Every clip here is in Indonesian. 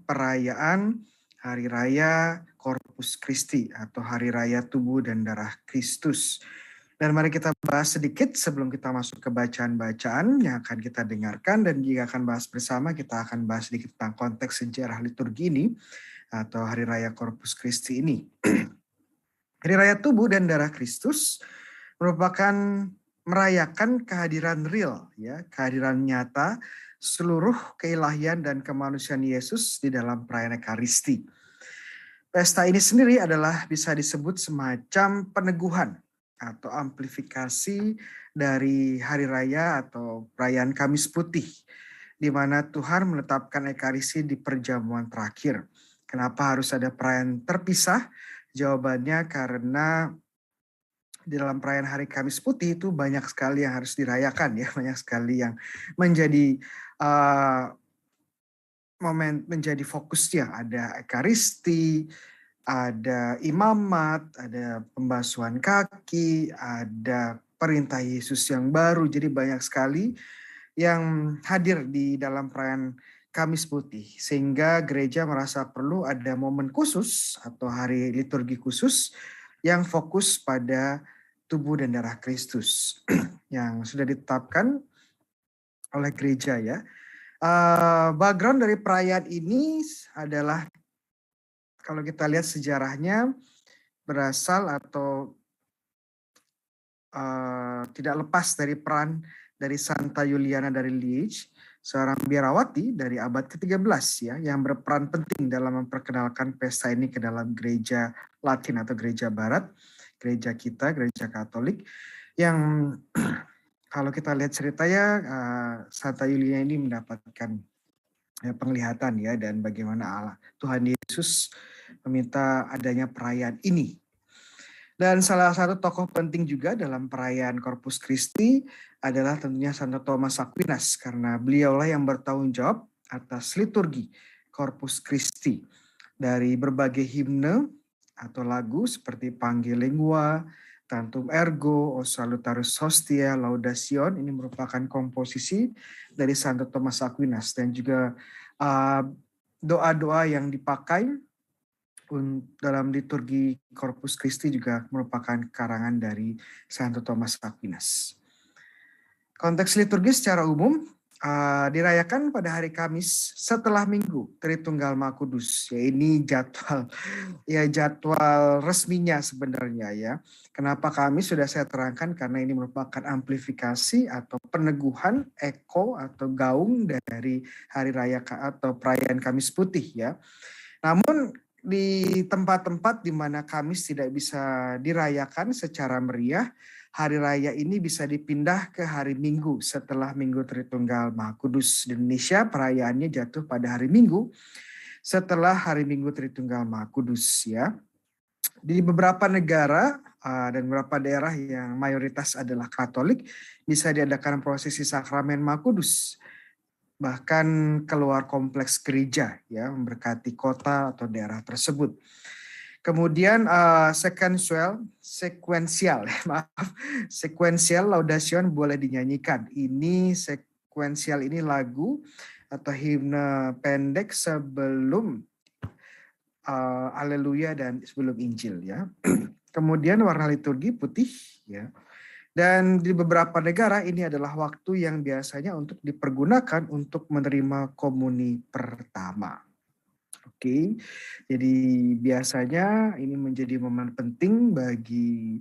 perayaan Hari Raya Corpus Christi atau Hari Raya Tubuh dan Darah Kristus. Dan mari kita bahas sedikit sebelum kita masuk ke bacaan-bacaan yang akan kita dengarkan, dan jika akan bahas bersama, kita akan bahas sedikit tentang konteks sejarah liturgi ini atau Hari Raya Corpus Christi ini. Hari Raya Tubuh dan Darah Kristus merupakan merayakan kehadiran real, ya, kehadiran nyata seluruh keilahian dan kemanusiaan Yesus di dalam perayaan Ekaristi. Pesta ini sendiri adalah bisa disebut semacam peneguhan atau amplifikasi dari hari raya atau perayaan Kamis Putih, di mana Tuhan menetapkan Ekaristi di perjamuan terakhir. Kenapa harus ada perayaan terpisah? Jawabannya karena di dalam perayaan Hari Kamis Putih itu banyak sekali yang harus dirayakan, ya, banyak sekali yang menjadi menjadi fokusnya. Ada Ekaristi, ada imamat, ada pembasuhan kaki, ada perintah Yesus yang baru. Jadi banyak sekali yang hadir di dalam perayaan Kamis Putih, sehingga gereja merasa perlu ada momen khusus atau hari liturgi khusus yang fokus pada tubuh dan darah Kristus yang sudah ditetapkan oleh gereja, ya. Background dari perayaan ini adalah, kalau kita lihat sejarahnya, berasal atau tidak lepas dari peran dari Santa Juliana dari Liege, seorang biarawati dari abad ke-13, ya, yang berperan penting dalam memperkenalkan pesta ini ke dalam gereja Latin atau gereja Barat, gereja kita, gereja Katolik, yang kalau kita lihat ceritanya, Santa Juliana ini mendapatkan penglihatan, ya, dan bagaimana Allah Tuhan Yesus meminta adanya perayaan ini. Dan salah satu tokoh penting juga dalam perayaan Corpus Christi adalah tentunya Santo Thomas Aquinas, karena beliaulah yang bertanggung jawab atas liturgi Corpus Christi. Dari berbagai himne atau lagu seperti Pange Lingua, Tantum Ergo, O Salutaris Hostia, Laudación, ini merupakan komposisi dari Santo Thomas Aquinas, dan juga doa-doa yang dipakai dalam liturgi Corpus Christi juga merupakan karangan dari Santo Thomas Aquinas. Konteks liturgi secara umum dirayakan pada hari Kamis setelah Minggu Tritunggal Maha Kudus. Ya, ini jadwal resminya sebenarnya, ya. Kenapa Kamis sudah saya terangkan, karena ini merupakan amplifikasi atau peneguhan eko atau gaung dari hari raya atau perayaan Kamis Putih, ya. Namun di tempat-tempat di mana Kamis tidak bisa dirayakan secara meriah, hari raya ini bisa dipindah ke hari Minggu setelah Minggu Tritunggal Maha Kudus. Di Indonesia perayaannya jatuh pada hari Minggu setelah hari Minggu Tritunggal Maha Kudus, ya. Di beberapa negara dan beberapa daerah yang mayoritas adalah Katolik, bisa diadakan prosesi sakramen Maha Kudus bahkan keluar kompleks gereja, ya, memberkati kota atau daerah tersebut. Kemudian sekuensial Laudación boleh dinyanyikan. Ini sekuensial ini lagu atau himne pendek sebelum Haleluya dan sebelum Injil, ya. Kemudian warna liturgi putih, ya. Dan di beberapa negara ini adalah waktu yang biasanya untuk dipergunakan untuk menerima komuni pertama. Oke, jadi biasanya ini menjadi momen penting bagi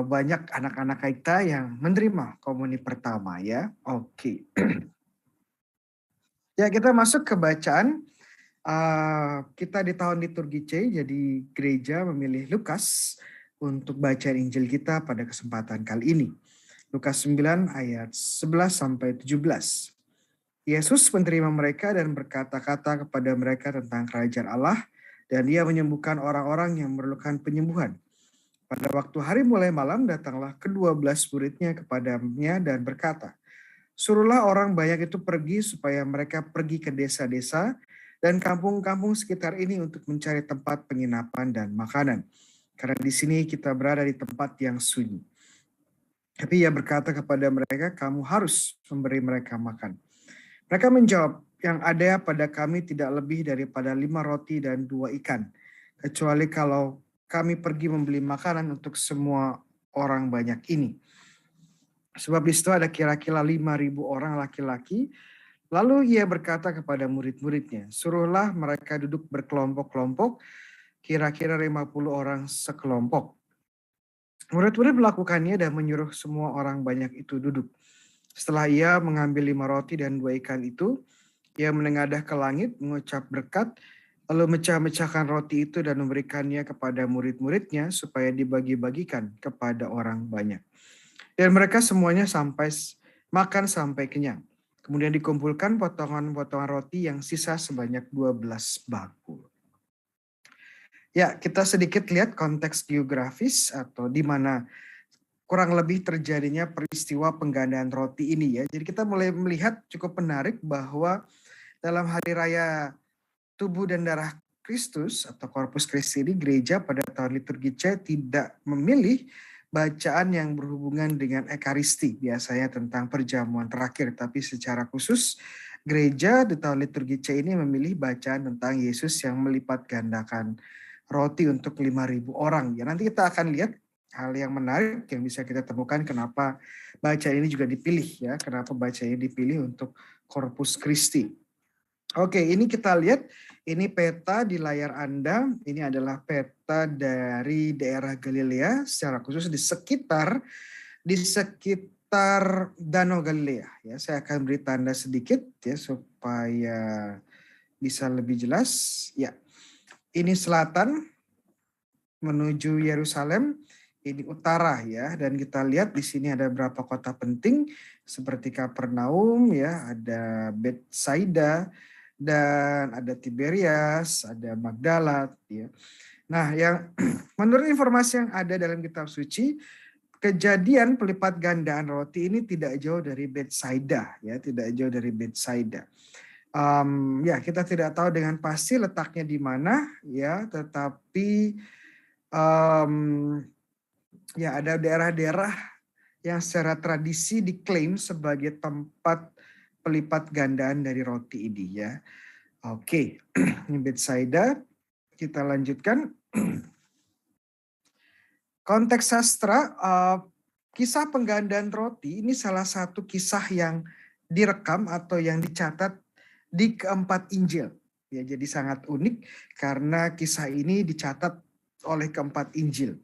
banyak anak-anak kita yang menerima komuni pertama, ya. Oke. Ya, kita masuk ke bacaan. Kita di tahun liturgi C, jadi gereja memilih Lukas untuk bacaan Injil kita pada kesempatan kali ini. Lukas 9 ayat 11 sampai 17. Yesus menerima mereka dan berkata-kata kepada mereka tentang kerajaan Allah, dan Ia menyembuhkan orang-orang yang memerlukan penyembuhan. Pada waktu hari mulai malam datanglah ke-12 muridnya kepadanya dan berkata, "Suruhlah orang banyak itu pergi supaya mereka pergi ke desa-desa dan kampung-kampung sekitar ini untuk mencari tempat penginapan dan makanan. Karena di sini kita berada di tempat yang sunyi." Tapi Ia berkata kepada mereka, "Kamu harus memberi mereka makan." Mereka menjawab, yang ada pada kami tidak lebih daripada 5 roti dan 2 ikan. Kecuali kalau kami pergi membeli makanan untuk semua orang banyak ini. Sebab di situ ada kira-kira 5.000 orang laki-laki. Lalu ia berkata kepada murid-muridnya, suruhlah mereka duduk berkelompok-kelompok, kira-kira 50 orang sekelompok. Murid-murid melakukannya dan menyuruh semua orang banyak itu duduk. Setelah ia mengambil 5 roti dan 2 ikan itu, ia menengadah ke langit, mengucap berkat, lalu mecah-mecahkan roti itu dan memberikannya kepada murid-muridnya supaya dibagi-bagikan kepada orang banyak. Dan mereka semuanya makan sampai kenyang. Kemudian dikumpulkan potongan-potongan roti yang sisa sebanyak 12 bakul. Ya, kita sedikit lihat konteks geografis atau di mana kurang lebih terjadinya peristiwa penggandaan roti ini ya. Jadi kita mulai melihat cukup menarik bahwa dalam hari raya tubuh dan darah Kristus atau Corpus Christi ini, gereja pada tahun liturgi C tidak memilih bacaan yang berhubungan dengan Ekaristi, biasanya tentang perjamuan terakhir, tapi secara khusus gereja di tahun liturgi C ini memilih bacaan tentang Yesus yang melipat gandakan roti untuk 5.000 orang. Ya, nanti kita akan lihat hal yang menarik yang bisa kita temukan kenapa bacaan ini juga dipilih ya, kenapa bacaan ini dipilih untuk Corpus Christi. Oke, ini kita lihat, ini peta di layar Anda, ini adalah peta dari daerah Galilea, secara khusus di sekitar Danau Galilea. Ya, saya akan beri tanda sedikit ya supaya bisa lebih jelas. Ya, ini selatan menuju Yerusalem, ini utara ya, dan kita lihat di sini ada beberapa kota penting seperti Kapernaum ya, ada Betsaida, dan ada Tiberias, ada Magdala ya. Nah, yang menurut informasi yang ada dalam kitab suci, kejadian pelipat gandaan roti ini tidak jauh dari Betsaida ya, tidak jauh dari Betsaida. Ya, kita tidak tahu dengan pasti letaknya di mana ya, tetapi ya ada daerah-daerah yang secara tradisi diklaim sebagai tempat pelipat gandaan dari roti ini ya. Oke, ini Betsaida. Kita lanjutkan. Konteks sastra, kisah penggandaan roti ini salah satu kisah yang direkam atau yang dicatat di keempat Injil. Ya, jadi sangat unik karena kisah ini dicatat oleh keempat Injil.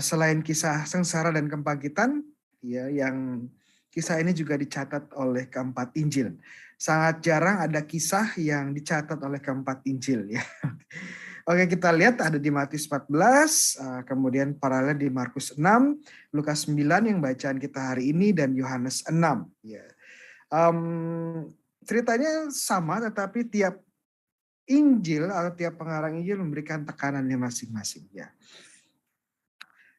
Selain kisah sengsara dan kebangkitan, ya, yang kisah ini juga dicatat oleh keempat Injil. Sangat jarang ada kisah yang dicatat oleh keempat Injil. Ya. Oke, kita lihat ada di Matius 14, kemudian paralel di Markus 6, Lukas 9 yang bacaan kita hari ini, dan Yohanes 6. Ya. Ceritanya sama, tetapi tiap Injil atau tiap pengarang Injil memberikan tekanannya masing-masing. Ya.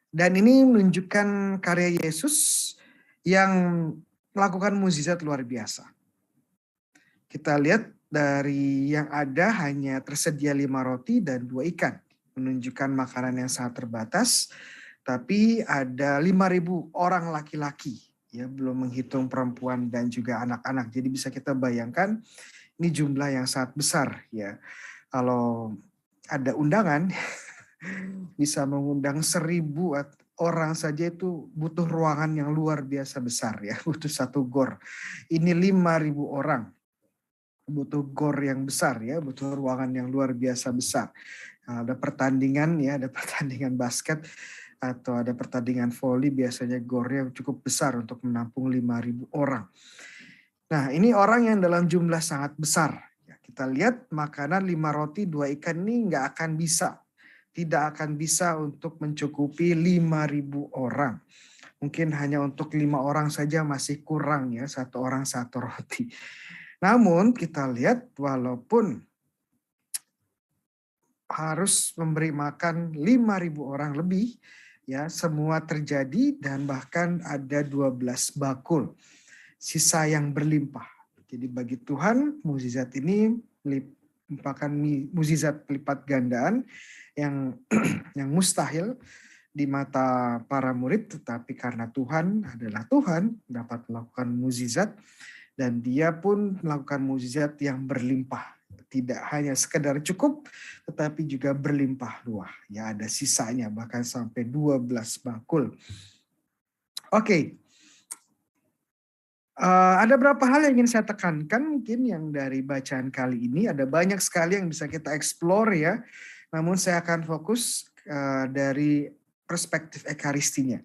Dan ini menunjukkan karya Yesus yang melakukan mukjizat luar biasa. Kita lihat dari yang ada hanya tersedia 5 roti dan 2 ikan. Menunjukkan makanan yang sangat terbatas. Tapi ada 5.000 orang laki-laki. Ya, belum menghitung perempuan dan juga anak-anak. Jadi bisa kita bayangkan ini jumlah yang sangat besar. Ya, kalau ada undangan bisa mengundang 1.000 orang saja itu butuh ruangan yang luar biasa besar ya. Butuh satu gor. Ini 5.000 orang. Butuh gor yang besar ya, butuh ruangan yang luar biasa besar. Ada pertandingan ya, ada pertandingan basket atau ada pertandingan voli, biasanya gornya cukup besar untuk menampung 5.000 orang. Nah, ini orang yang dalam jumlah sangat besar. Ya, kita lihat makanan 5 roti 2 ikan ini nggak akan bisa. Tidak akan bisa untuk mencukupi 5.000 orang. Mungkin hanya untuk 5 orang saja masih kurang ya, 1 orang 1 roti. Namun kita lihat walaupun harus memberi makan 5.000 orang lebih, ya semua terjadi dan bahkan ada 12 bakul. Sisa yang berlimpah. Jadi bagi Tuhan mukjizat ini merupakan mukjizat pelipat gandaan yang yang mustahil di mata para murid, tetapi karena Tuhan adalah Tuhan dapat melakukan mukjizat. Dan dia pun melakukan mukjizat yang berlimpah. Tidak hanya sekedar cukup, tetapi juga berlimpah ruah. Ya, ada sisanya bahkan sampai 12 bakul. Oke. Ada beberapa hal yang ingin saya tekankan mungkin yang dari bacaan kali ini. Ada banyak sekali yang bisa kita explore ya. Namun saya akan fokus dari perspektif ekaristinya.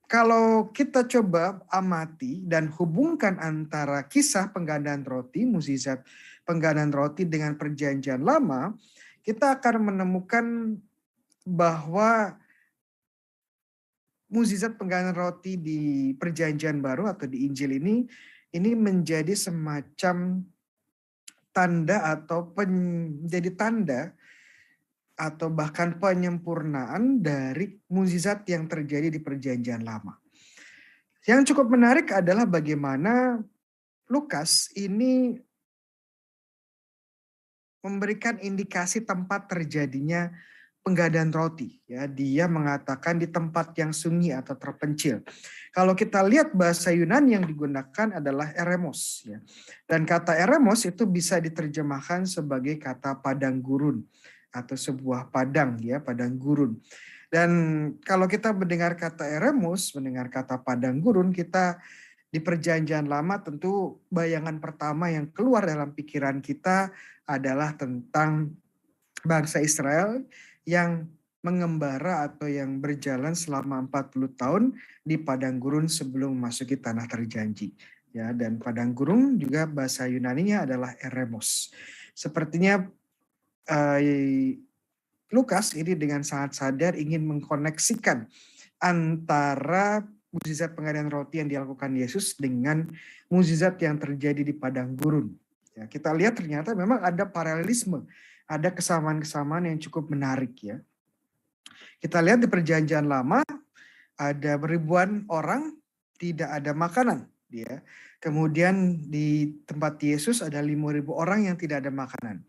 Kalau kita coba amati dan hubungkan antara kisah penggandaan roti, mukjizat penggandaan roti dengan perjanjian lama, kita akan menemukan bahwa mukjizat penggandaan roti di perjanjian baru atau di Injil ini menjadi semacam tanda atau menjadi tanda atau bahkan penyempurnaan dari mukjizat yang terjadi di perjanjian lama. Yang cukup menarik adalah bagaimana Lukas ini memberikan indikasi tempat terjadinya penggandaan roti. Ya, dia mengatakan di tempat yang sunyi atau terpencil. Kalau kita lihat bahasa Yunani yang digunakan adalah eremos. Ya. Dan kata eremos itu bisa diterjemahkan sebagai kata padang gurun atau sebuah padang, ya, padang gurun. Dan kalau kita mendengar kata eremos, mendengar kata padang gurun, kita di perjanjian lama tentu bayangan pertama yang keluar dalam pikiran kita adalah tentang bangsa Israel yang mengembara atau yang berjalan selama 40 tahun di padang gurun sebelum memasuki tanah terjanji. Ya, dan padang gurun juga bahasa Yunaninya adalah eremos. Sepertinya Lukas ini dengan sangat sadar ingin mengkoneksikan antara mukjizat penggandaan roti yang dilakukan Yesus dengan mukjizat yang terjadi di padang gurun. Ya, kita lihat ternyata memang ada paralelisme, ada kesamaan-kesamaan yang cukup menarik ya. Kita lihat di perjanjian lama ada ribuan orang tidak ada makanan, ya. Kemudian di tempat Yesus ada 5.000 orang yang tidak ada makanan.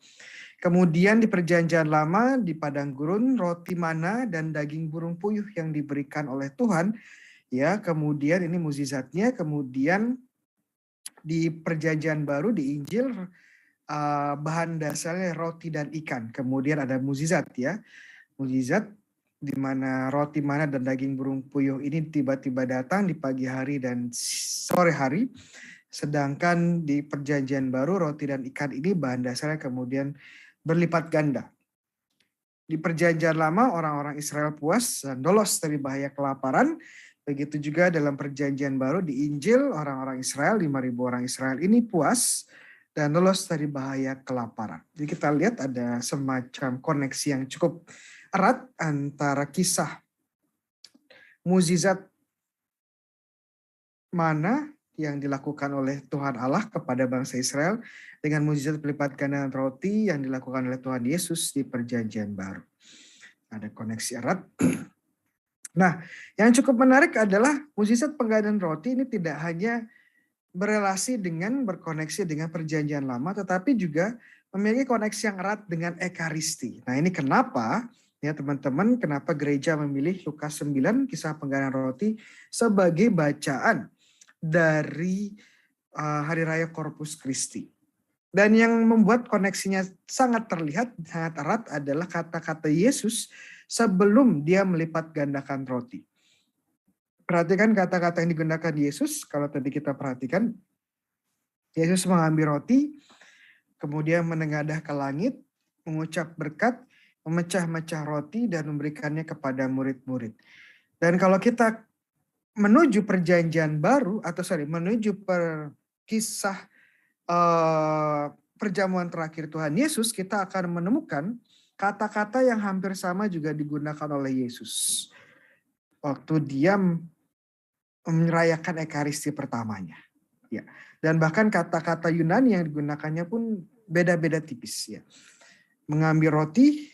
Kemudian di perjanjian lama di padang gurun roti mana dan daging burung puyuh yang diberikan oleh Tuhan. Ya, kemudian ini mukjizatnya. Kemudian di perjanjian baru di Injil bahan dasarnya roti dan ikan. Kemudian ada mukjizat ya. Mukjizat di mana roti mana dan daging burung puyuh ini tiba-tiba datang di pagi hari dan sore hari. Sedangkan di perjanjian baru roti dan ikan ini bahan dasarnya kemudian berlipat ganda. Di perjanjian lama orang-orang Israel puas dan lolos dari bahaya kelaparan. Begitu juga dalam perjanjian baru di Injil orang-orang Israel, 5.000 orang Israel ini puas dan lolos dari bahaya kelaparan. Jadi kita lihat ada semacam koneksi yang cukup erat antara kisah mukjizat mana yang dilakukan oleh Tuhan Allah kepada bangsa Israel dengan mukjizat pelipat gandaan roti yang dilakukan oleh Tuhan Yesus di perjanjian baru. Ada koneksi erat. Nah, yang cukup menarik adalah mukjizat penggandaan roti ini tidak hanya berelasi dengan berkoneksi dengan perjanjian lama, tetapi juga memiliki koneksi yang erat dengan ekaristi. Nah, ini kenapa ya teman-teman, kenapa gereja memilih Lukas 9 kisah penggandaan roti sebagai bacaan dari Hari Raya Corpus Christi. Dan yang membuat koneksinya sangat terlihat, sangat erat adalah kata-kata Yesus sebelum dia melipat gandakan roti. Perhatikan kata-kata yang digunakan Yesus, kalau tadi kita perhatikan, Yesus mengambil roti, kemudian menengadah ke langit, mengucap berkat, memecah-mecah roti dan memberikannya kepada murid-murid. Dan kalau kita menuju perjanjian baru menuju kisah perjamuan terakhir Tuhan Yesus, kita akan menemukan kata-kata yang hampir sama juga digunakan oleh Yesus waktu dia merayakan ekaristi pertamanya. Ya. Dan bahkan kata-kata Yunani yang digunakannya pun beda-beda tipis ya. Mengambil roti,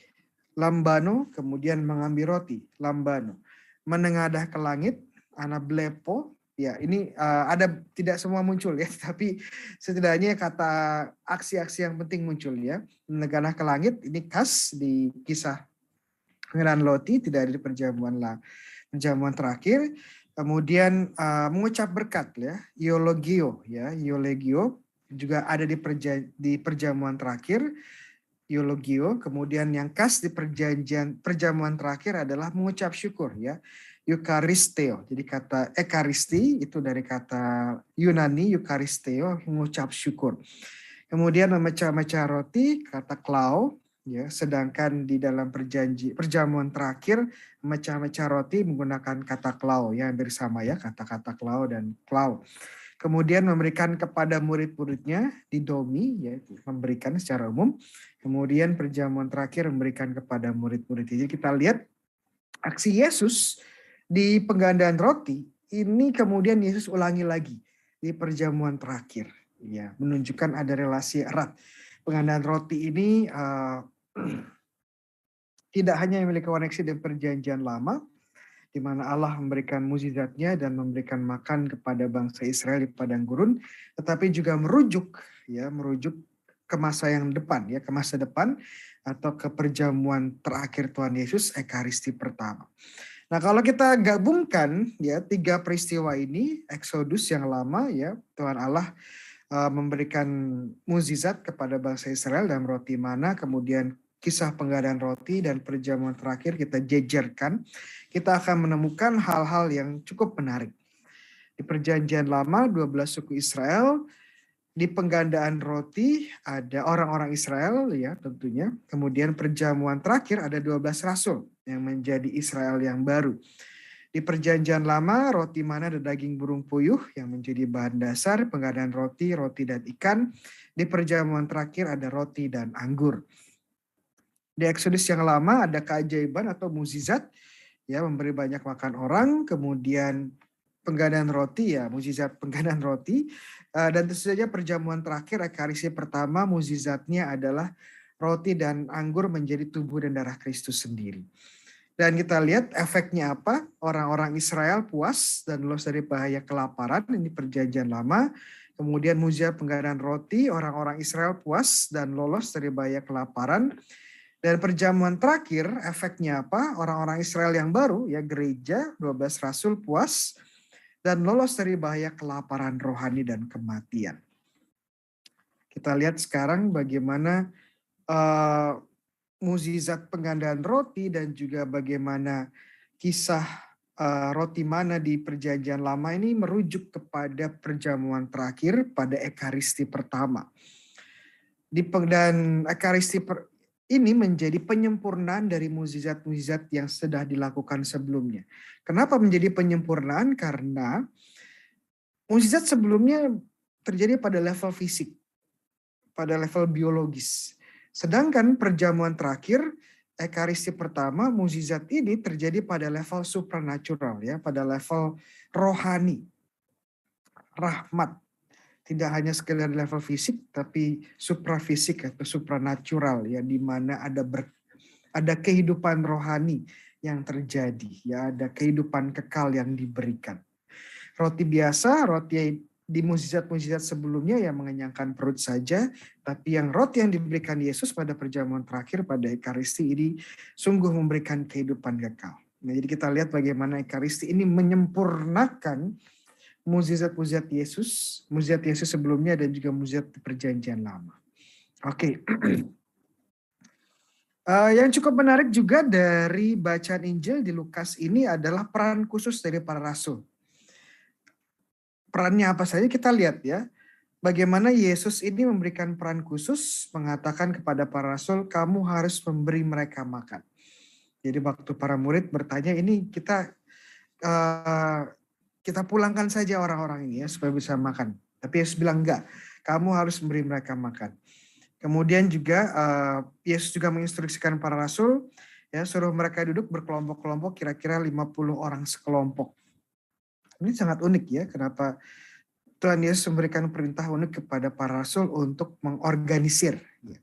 lambano, kemudian mengambil roti, lambano. Menengadah ke langit, anablepo, ya ini ada tidak semua muncul ya, tapi setidaknya kata aksi-aksi yang penting muncul ya. Menengadah ke langit ini khas di kisah penggandaan roti, tidak ada di perjamuan terakhir. Kemudian mengucap berkat ya, eulogio juga ada di perjamuan terakhir, eulogio. Kemudian yang khas di perjamuan terakhir adalah mengucap syukur ya, eucharisteo. Jadi kata ekaristi itu dari kata Yunani eucharisteo, mengucap syukur. Kemudian memecah-mecah roti, kata klau, ya. Sedangkan di dalam perjamuan terakhir, memecah-mecah roti menggunakan kata klau, ya, hampir sama ya, kata-kata klau dan klau. Kemudian memberikan kepada murid-muridnya, didomi, ya, memberikan secara umum. Kemudian perjamuan terakhir memberikan kepada murid-muridnya. Jadi kita lihat aksi Yesus di penggandaan roti, ini kemudian Yesus ulangi lagi di perjamuan terakhir. Ya, menunjukkan ada relasi erat. Penggandaan roti ini tidak hanya memiliki koneksi dengan perjanjian lama, di mana Allah memberikan mukjizatnya dan memberikan makan kepada bangsa Israel di padang gurun, tetapi juga merujuk ke masa yang depan, ya, ke masa depan atau ke perjamuan terakhir Tuhan Yesus, Ekaristi pertama. Nah, kalau kita gabungkan ya 3 peristiwa ini, Exodus yang lama ya, Tuhan Allah memberikan mukjizat kepada bangsa Israel dalam roti mana, kemudian kisah penggandaan roti dan perjamuan terakhir kita jejerkan, kita akan menemukan hal-hal yang cukup menarik. Di perjanjian lama 12 suku Israel, di penggandaan roti ada orang-orang Israel ya tentunya. Kemudian perjamuan terakhir ada 12 rasul yang menjadi Israel yang baru. Di perjanjian lama, roti mana dan daging burung puyuh yang menjadi bahan dasar penggandaan roti dan ikan. Di perjamuan terakhir ada roti dan anggur. Di Exodus yang lama ada keajaiban atau mukjizat, ya, memberi banyak makan orang. Kemudian penggandaan roti, ya, mukjizat penggandaan roti. Dan tentu saja perjamuan terakhir, Ekaristi pertama, mukjizatnya adalah roti dan anggur menjadi tubuh dan darah Kristus sendiri. Dan kita lihat efeknya apa, orang-orang Israel puas dan lolos dari bahaya kelaparan, ini perjanjian lama. Kemudian mukjizat penggandaan roti, orang-orang Israel puas dan lolos dari bahaya kelaparan. Dan perjamuan terakhir efeknya apa, orang-orang Israel yang baru, ya, gereja, 12 rasul puas dan lolos dari bahaya kelaparan rohani dan kematian. Kita lihat sekarang bagaimana mukjizat penggandaan roti dan juga bagaimana kisah roti mana di perjanjian lama ini merujuk kepada perjamuan terakhir pada Ekaristi pertama. Dan Ekaristi ini menjadi penyempurnaan dari mukjizat-mukjizat yang sudah dilakukan sebelumnya. Kenapa menjadi penyempurnaan? Karena mukjizat sebelumnya terjadi pada level fisik, pada level biologis. Sedangkan perjamuan terakhir, Ekaristi pertama, mukjizat ini terjadi pada level supranatural, ya, pada level rohani, rahmat. Tidak hanya sekedar level fisik, tapi suprafisik atau supranatural, ya, di mana ada kehidupan rohani yang terjadi, ya, ada kehidupan kekal yang diberikan. Roti biasa, roti di mukjizat-mukjizat sebelumnya yang mengenyangkan perut saja, tapi yang roti yang diberikan Yesus pada perjamuan terakhir pada Ekaristi ini sungguh memberikan kehidupan kekal. Nah, jadi kita lihat bagaimana Ekaristi ini menyempurnakan mukjizat-mukjizat Yesus sebelumnya dan juga mukjizat perjanjian lama. Oke. Yang cukup menarik juga dari bacaan Injil di Lukas ini adalah peran khusus dari para rasul. Perannya apa saja kita lihat ya. Bagaimana Yesus ini memberikan peran khusus, mengatakan kepada para rasul, kamu harus memberi mereka makan. Jadi waktu para murid bertanya, ini kita pulangkan saja orang-orang ini ya supaya bisa makan. Tapi Yesus bilang enggak, kamu harus memberi mereka makan. Kemudian juga Yesus juga menginstruksikan para rasul, ya, suruh mereka duduk berkelompok-kelompok, kira-kira 50 orang sekelompok. Ini sangat unik ya, kenapa Tuhan Yesus memberikan perintah unik kepada para rasul untuk mengorganisir. Ya.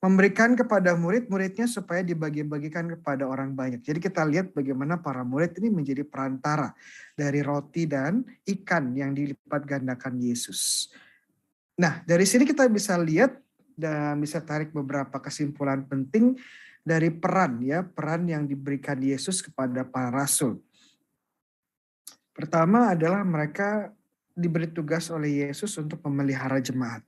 Memberikan kepada murid-muridnya supaya dibagi-bagikan kepada orang banyak. Jadi kita lihat bagaimana para murid ini menjadi perantara dari roti dan ikan yang dilipat gandakan Yesus. Nah, dari sini kita bisa lihat dan bisa tarik beberapa kesimpulan penting dari peran yang diberikan Yesus kepada para rasul. Pertama adalah mereka diberi tugas oleh Yesus untuk memelihara jemaat.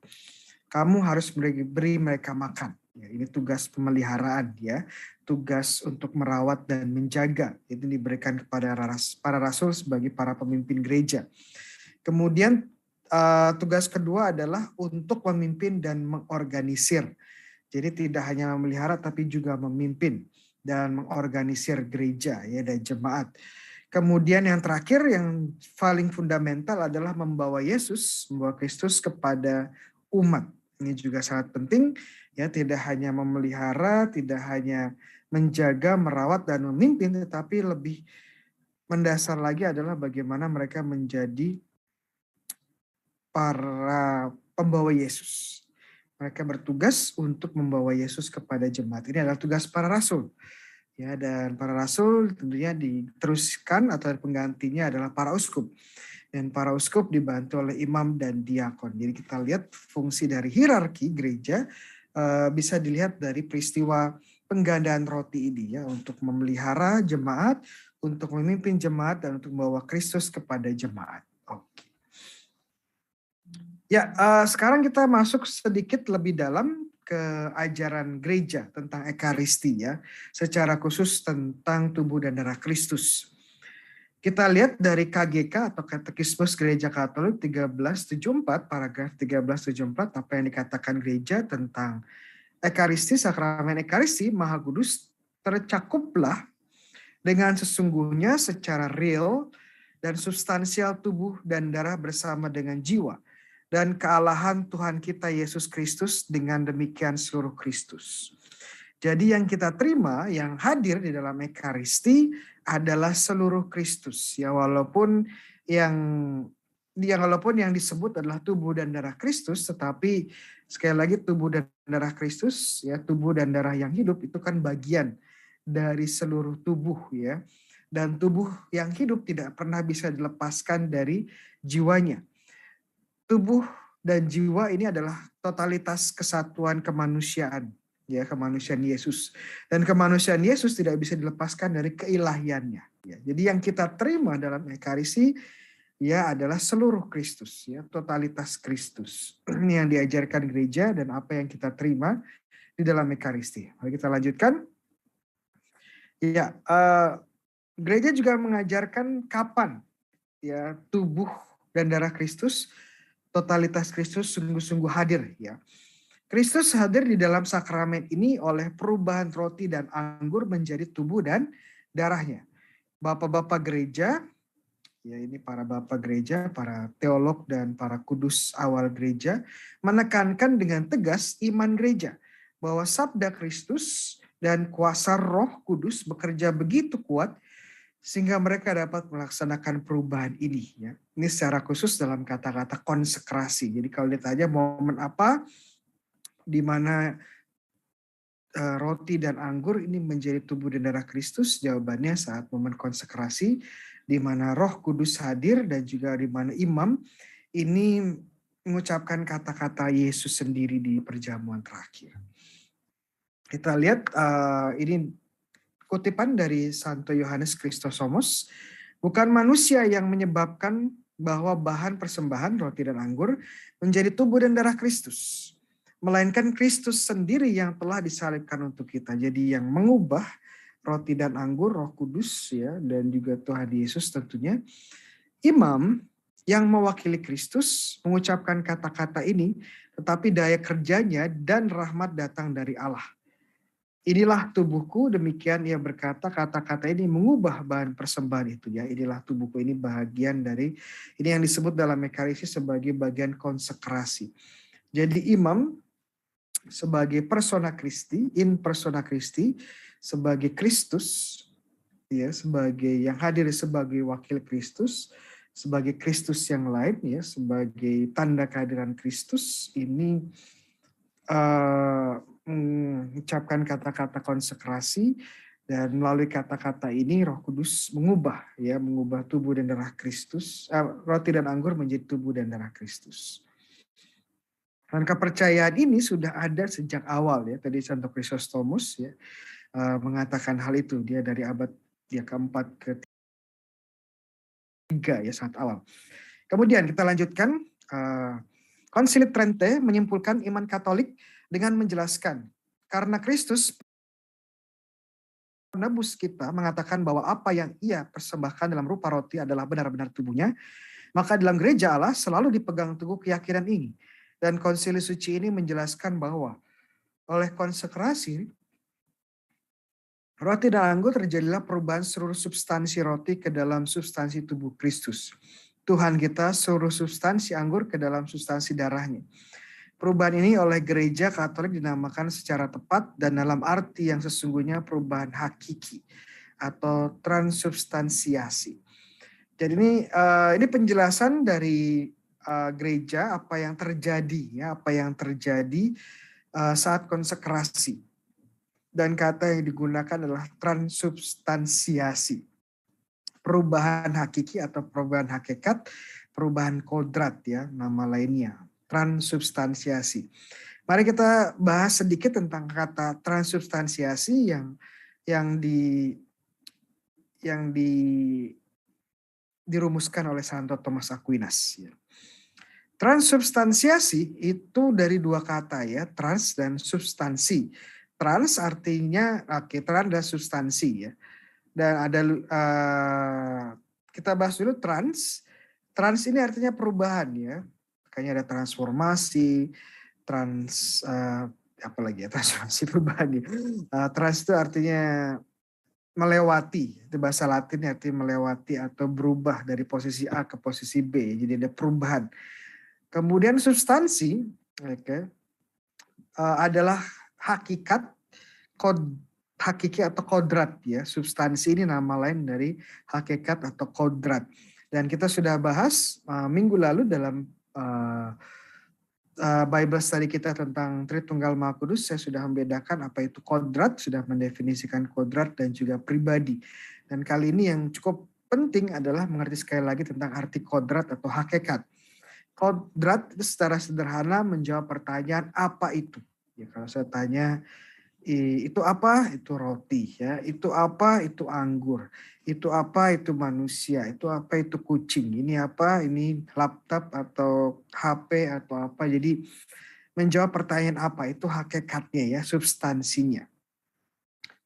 Kamu harus beri mereka makan. Ya, ini tugas pemeliharaan ya, tugas untuk merawat dan menjaga. Itu diberikan kepada para rasul sebagai para pemimpin gereja. Kemudian tugas kedua adalah untuk memimpin dan mengorganisir. Jadi tidak hanya memelihara tapi juga memimpin dan mengorganisir gereja ya dan jemaat. Kemudian yang terakhir yang paling fundamental adalah membawa Kristus kepada umat. Ini juga sangat penting ya, tidak hanya memelihara, tidak hanya menjaga, merawat dan memimpin, tetapi lebih mendasar lagi adalah bagaimana mereka menjadi para pembawa Yesus. Mereka bertugas untuk membawa Yesus kepada jemaat. Ini adalah tugas para rasul. Ya, dan para rasul tentunya diteruskan atau penggantinya adalah para uskup. Dan para uskup dibantu oleh imam dan diakon. Jadi kita lihat fungsi dari hierarki gereja bisa dilihat dari peristiwa penggandaan roti ini ya, untuk memelihara jemaat, untuk memimpin jemaat dan untuk membawa Kristus kepada jemaat. Oke. Ya, sekarang kita masuk sedikit lebih dalam ke ajaran gereja tentang Ekaristi ya, secara khusus tentang tubuh dan darah Kristus. Kita lihat dari KGK atau Katekismus Gereja Katolik 1374, paragraf 1374, apa yang dikatakan gereja tentang Ekaristi, sakramen Ekaristi, Maha Kudus, tercakuplah dengan sesungguhnya secara real dan substansial tubuh dan darah bersama dengan jiwa dan kealahan Tuhan kita Yesus Kristus, dengan demikian seluruh Kristus. Jadi yang kita terima, yang hadir di dalam Ekaristi adalah seluruh Kristus. Ya, walaupun yang disebut adalah tubuh dan darah Kristus, tetapi sekali lagi tubuh dan darah Kristus, ya, tubuh dan darah yang hidup itu kan bagian dari seluruh tubuh ya. Dan tubuh yang hidup tidak pernah bisa dilepaskan dari jiwanya. Tubuh dan jiwa ini adalah totalitas kesatuan kemanusiaan, ya, kemanusiaan Yesus. Dan kemanusiaan Yesus tidak bisa dilepaskan dari keilahiannya. Ya. Jadi yang kita terima dalam Ekaristi ya adalah seluruh Kristus, ya, totalitas Kristus. Ini yang diajarkan gereja dan apa yang kita terima di dalam Ekaristi. Mari kita lanjutkan. Ya, gereja juga mengajarkan kapan ya tubuh dan darah Kristus, totalitas Kristus sungguh-sungguh hadir ya. Kristus hadir di dalam sakramen ini oleh perubahan roti dan anggur menjadi tubuh dan darahnya. Bapak-bapak gereja, ya ini para bapak gereja, para teolog dan para kudus awal gereja menekankan dengan tegas iman gereja bahwa sabda Kristus dan kuasa Roh Kudus bekerja begitu kuat sehingga mereka dapat melaksanakan perubahan ini. Ya. Ini secara khusus dalam kata-kata konsekrasi. Jadi kalau ditanya momen apa di mana roti dan anggur ini menjadi tubuh dan darah Kristus, jawabannya saat momen konsekrasi, di mana Roh Kudus hadir dan juga di mana imam ini mengucapkan kata-kata Yesus sendiri di perjamuan terakhir. Kita lihat ini kutipan dari Santo Yohanes Chrysostomos, bukan manusia yang menyebabkan bahwa bahan persembahan roti dan anggur menjadi tubuh dan darah Kristus, melainkan Kristus sendiri yang telah disalibkan untuk kita. Jadi yang mengubah roti dan anggur Roh Kudus ya, dan juga Tuhan Yesus tentunya. Imam yang mewakili Kristus mengucapkan kata-kata ini, tetapi daya kerjanya dan rahmat datang dari Allah. Inilah tubuhku, demikian ia berkata, kata-kata ini mengubah bahan persembahan itu ya. Inilah tubuhku, ini bagian dari, ini yang disebut dalam Ekaristi sebagai bagian konsekrasi. Jadi imam sebagai persona Christi, in persona Christi, sebagai Kristus, ya, sebagai yang hadir sebagai wakil Kristus, sebagai Kristus yang lain, ya, sebagai tanda kehadiran Kristus, ini mengucapkan kata-kata konsekrasi, dan melalui kata-kata ini Roh Kudus mengubah tubuh dan darah Kristus, roti dan anggur menjadi tubuh dan darah Kristus. Dan kepercayaan ini sudah ada sejak awal ya. Tadi Santo Chrysostomos ya mengatakan hal itu, dia dari abad keempat ke ya, sangat awal. Kemudian kita lanjutkan. Konsili Trente menyimpulkan iman Katolik dengan menjelaskan karena Kristus penebus kita mengatakan bahwa apa yang ia persembahkan dalam rupa roti adalah benar-benar tubuhnya, maka dalam gereja Allah selalu dipegang teguh keyakinan ini. Dan konsili suci ini menjelaskan bahwa oleh konsekrasi roti dan anggur terjadilah perubahan seluruh substansi roti ke dalam substansi tubuh Kristus. Tuhan kita seluruh substansi anggur ke dalam substansi darahnya. Perubahan ini oleh gereja Katolik dinamakan secara tepat dan dalam arti yang sesungguhnya perubahan hakiki atau transubstansiasi. Jadi ini penjelasan dari gereja apa yang terjadi ya, apa yang terjadi saat konsekrasi. Dan kata yang digunakan adalah transubstansiasi. Perubahan hakiki atau perubahan hakikat, perubahan kodrat ya, nama lainnya, transubstansiasi. Mari kita bahas sedikit tentang kata transubstansiasi yang dirumuskan oleh Santo Thomas Aquinas. Ya. Transubstansiasi itu dari dua kata ya, trans dan substansi. Trans artinya trans dan substansi ya. Dan ada kita bahas dulu trans. Trans ini artinya perubahan ya. Makanya ada transformasi, apalagi ya, transformasi perubahan ya. Trans itu artinya melewati. Itu bahasa Latin artinya melewati atau berubah dari posisi A ke posisi B. Jadi ada perubahan. Kemudian substansi adalah hakikat, hakiki atau kodrat ya. Substansi ini nama lain dari hakikat atau kodrat. Dan kita sudah bahas minggu lalu dalam Bible study kita tentang Tritunggal Maha Kudus. Saya sudah membedakan apa itu kodrat, sudah mendefinisikan kodrat dan juga pribadi. Dan kali ini yang cukup penting adalah mengerti sekali lagi tentang arti kodrat atau hakikat. Kodrat itu secara sederhana menjawab pertanyaan apa itu. Ya, kalau saya tanya itu apa? Itu roti ya. Itu apa? Itu anggur. Itu apa? Itu manusia. Itu apa? Itu kucing. Ini apa? Ini laptop atau HP atau apa. Jadi menjawab pertanyaan apa itu hakikatnya ya, substansinya.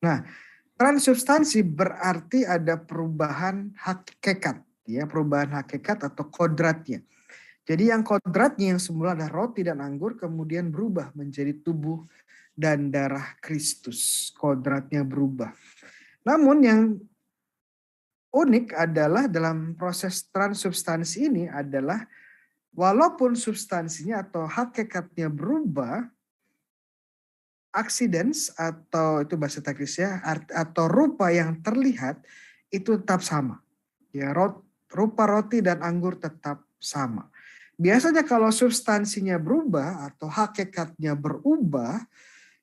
Nah, transubstansi berarti ada perubahan hakikat ya, perubahan hakikat atau kodratnya. Jadi yang kodratnya yang semula ada roti dan anggur kemudian berubah menjadi tubuh dan darah Kristus. Kodratnya berubah. Namun yang unik adalah dalam proses transubstansi ini adalah walaupun substansinya atau hakikatnya berubah, accidents atau itu bahasa teknis ya, atau rupa yang terlihat itu tetap sama. Ya, rupa roti dan anggur tetap sama. Biasanya kalau substansinya berubah atau hakikatnya berubah,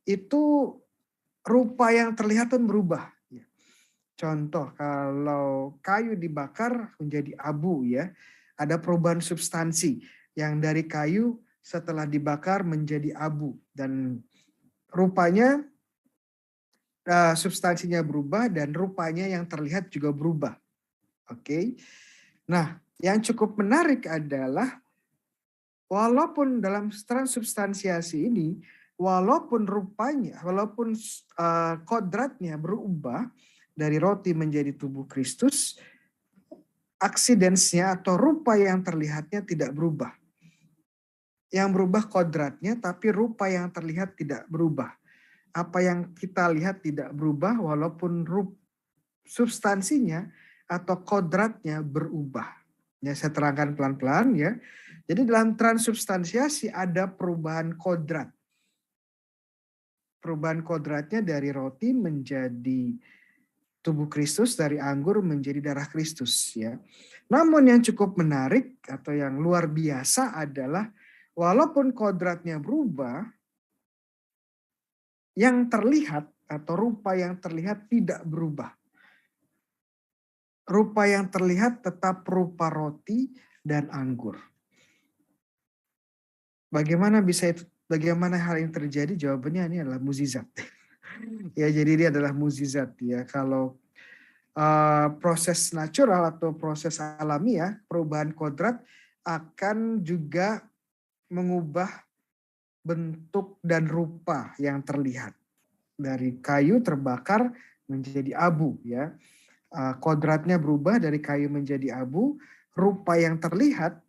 itu rupa yang terlihat pun berubah. Contoh kalau kayu dibakar menjadi abu ya, ada perubahan substansi yang dari kayu setelah dibakar menjadi abu dan rupanya substansinya berubah dan rupanya yang terlihat juga berubah. Oke. Nah, yang cukup menarik adalah walaupun dalam transubstansiasi ini walaupun rupanya, walaupun kodratnya berubah dari roti menjadi tubuh Kristus, aksidensnya atau rupa yang terlihatnya tidak berubah. Yang berubah kodratnya, tapi rupa yang terlihat tidak berubah. Apa yang kita lihat tidak berubah, walaupun substansinya atau kodratnya berubah. Ya, saya terangkan pelan-pelan ya. Jadi dalam transubstansiasi ada perubahan kodrat. Perubahan kodratnya dari roti menjadi tubuh Kristus, dari anggur menjadi darah Kristus ya. Namun yang cukup menarik atau yang luar biasa adalah walaupun kodratnya berubah, yang terlihat atau rupa yang terlihat tidak berubah. Rupa yang terlihat tetap rupa roti dan anggur. Bagaimana bisa itu? Bagaimana hal ini terjadi? Jawabannya ini adalah mukjizat. Ya, jadi ini adalah mukjizat ya. Kalau proses natural atau proses alamiah, perubahan kodrat akan juga mengubah bentuk dan rupa yang terlihat. Dari kayu terbakar menjadi abu, ya. Kodratnya berubah dari kayu menjadi abu, rupa yang terlihat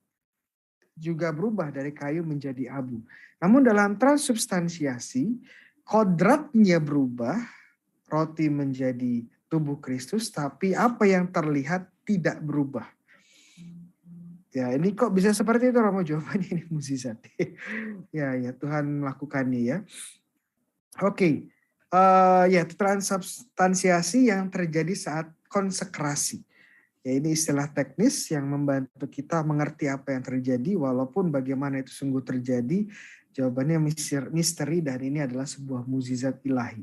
juga berubah dari kayu menjadi abu. Namun dalam transubstansiasi, kodratnya berubah, roti menjadi tubuh Kristus, tapi apa yang terlihat tidak berubah. Ya, ini kok bisa seperti itu Romo? Jawabannya ini mukjizat. Ya, Tuhan melakukannya ya. Oke. Ya, transubstansiasi yang terjadi saat konsekrasi. Ya, ini istilah teknis yang membantu kita mengerti apa yang terjadi, walaupun bagaimana itu sungguh terjadi, jawabannya misteri dan ini adalah sebuah mukjizat ilahi.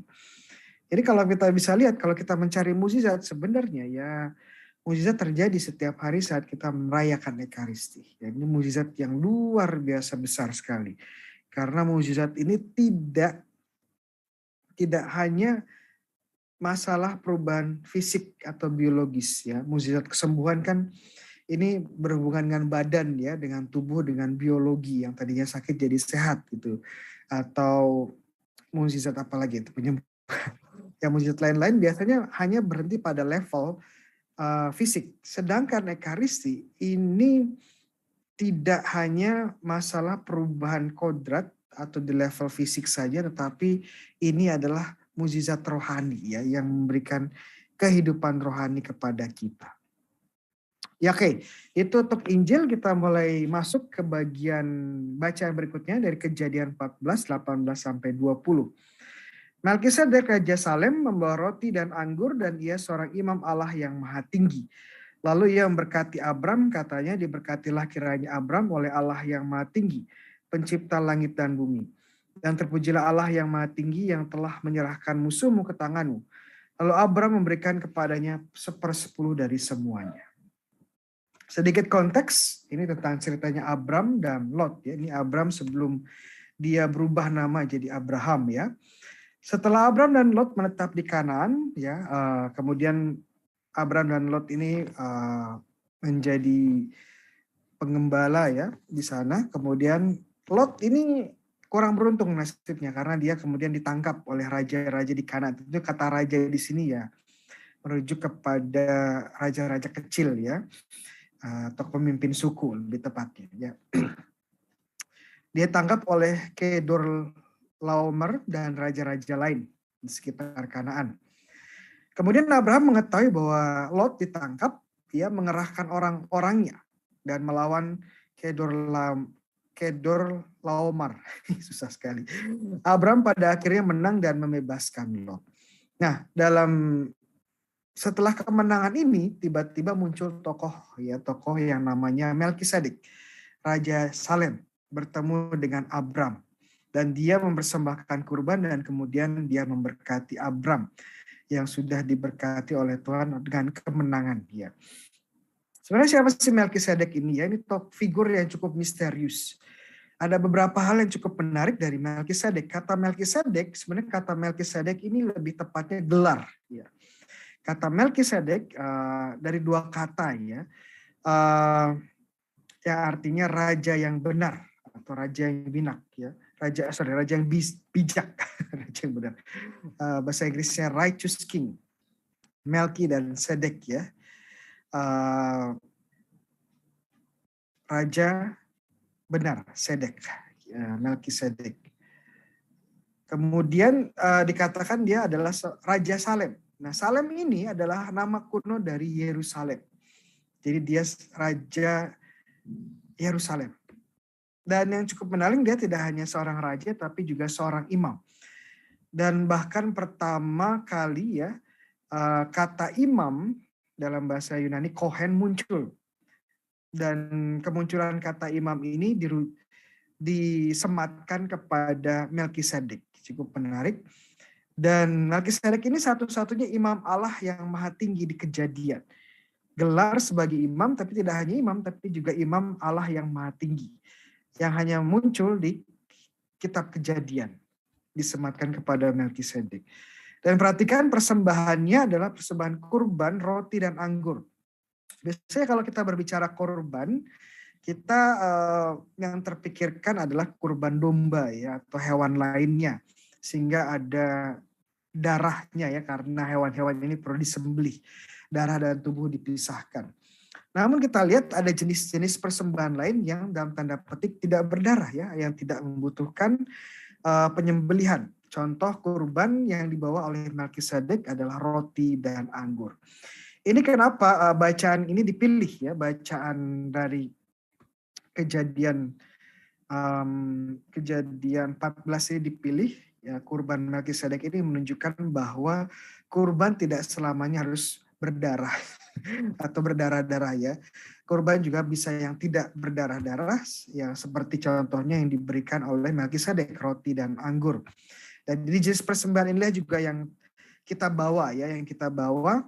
Jadi kalau kita bisa lihat, kalau kita mencari mukjizat, sebenarnya ya mukjizat terjadi setiap hari saat kita merayakan Ekaristi. Ya, ini mukjizat yang luar biasa besar sekali. Karena mukjizat ini tidak hanya masalah perubahan fisik atau biologis ya. Mukjizat kesembuhan kan ini berhubungan dengan badan ya, dengan tubuh, dengan biologi yang tadinya sakit jadi sehat gitu. Atau mukjizat apa lagi itu penyembuhan. Ya, mukjizat lain-lain biasanya hanya berhenti pada level fisik. Sedangkan Ekaristi ini tidak hanya masalah perubahan kodrat atau di level fisik saja, tetapi ini adalah mukjizat rohani ya yang memberikan kehidupan rohani kepada kita. Ya oke, itu untuk Injil. Kita mulai masuk ke bagian bacaan berikutnya dari Kejadian 14, 18 sampai 20. Melkisedek Raja Salem membawa roti dan anggur dan ia seorang imam Allah yang maha tinggi. Lalu ia memberkati Abram, katanya diberkatilah kiranya Abram oleh Allah yang maha tinggi, pencipta langit dan bumi. Dan terpujilah Allah yang maha tinggi yang telah menyerahkan musuhmu ke tanganmu. Lalu Abram memberikan kepadanya 1/10 dari semuanya. Sedikit konteks, ini tentang ceritanya Abram dan Lot. Ya. Ini Abram sebelum dia berubah nama jadi Abraham ya. Setelah Abram dan Lot menetap di Kanaan, ya, kemudian Abram dan Lot ini menjadi pengembala ya di sana. Kemudian Lot ini kurang beruntung nasibnya karena dia kemudian ditangkap oleh raja-raja di Kanaan. Itu kata raja di sini ya merujuk kepada raja-raja kecil ya, atau pemimpin suku lebih tepatnya ya. Dia tangkap oleh Kedorlaomer dan raja-raja lain di sekitar Kanaan. Kemudian Abraham mengetahui bahwa Lot ditangkap, dia mengerahkan orang-orangnya dan melawan Kedorlaomer. Susah sekali. Abraham pada akhirnya menang dan membebaskan Lot. Nah, setelah kemenangan ini tiba-tiba muncul tokoh yang namanya Melkisedek, Raja Salem, bertemu dengan Abram dan dia mempersembahkan kurban dan kemudian dia memberkati Abram yang sudah diberkati oleh Tuhan dengan kemenangan dia. Sebenarnya siapa sih Melkisedek ini ya? Ini figur yang cukup misterius. Ada beberapa hal yang cukup menarik dari Melkisedek. Kata Melkisedek ini lebih tepatnya gelar. Ya. Kata Melkisedek dari dua kata ya, yang artinya raja yang benar atau raja yang binak ya. Raja yang bijak, raja yang benar. Bahasa Inggrisnya righteous king, Melki dan Sedek ya, raja benar, Sedek, Melkisedek. Kemudian dikatakan dia adalah Raja Salem. Nah, Salem ini adalah nama kuno dari Yerusalem. Jadi dia Raja Yerusalem. Dan yang cukup menarik, dia tidak hanya seorang raja tapi juga seorang imam. Dan bahkan pertama kali ya kata imam dalam bahasa Yunani kohen muncul. Dan kemunculan kata imam ini disematkan kepada Melkisedek. Cukup menarik. Dan Melkisedek ini satu-satunya imam Allah yang maha tinggi di Kejadian. Gelar sebagai imam, tapi tidak hanya imam, tapi juga imam Allah yang maha tinggi. Yang hanya muncul di kitab Kejadian. Disematkan kepada Melkisedek. Dan perhatikan persembahannya adalah persembahan kurban, roti, dan anggur. Biasanya kalau kita berbicara kurban, kita yang terpikirkan adalah kurban domba ya atau hewan lainnya. Sehingga ada darahnya ya, karena hewan-hewan ini perlu disembelih. Darah dan tubuh dipisahkan. Namun kita lihat ada jenis-jenis persembahan lain yang dalam tanda petik tidak berdarah ya, yang tidak membutuhkan penyembelihan. Contoh kurban yang dibawa oleh Melkisedek adalah roti dan anggur. Ini kenapa bacaan ini dipilih ya, bacaan dari kejadian 14 ini dipilih ya, kurban Melkisedek ini menunjukkan bahwa kurban tidak selamanya harus berdarah atau berdarah-darah ya. Kurban juga bisa yang tidak berdarah-darah, yang seperti contohnya yang diberikan oleh Melkisedek, roti dan anggur. Dan di jenis persembahan inilah juga yang kita bawa ya, yang kita bawa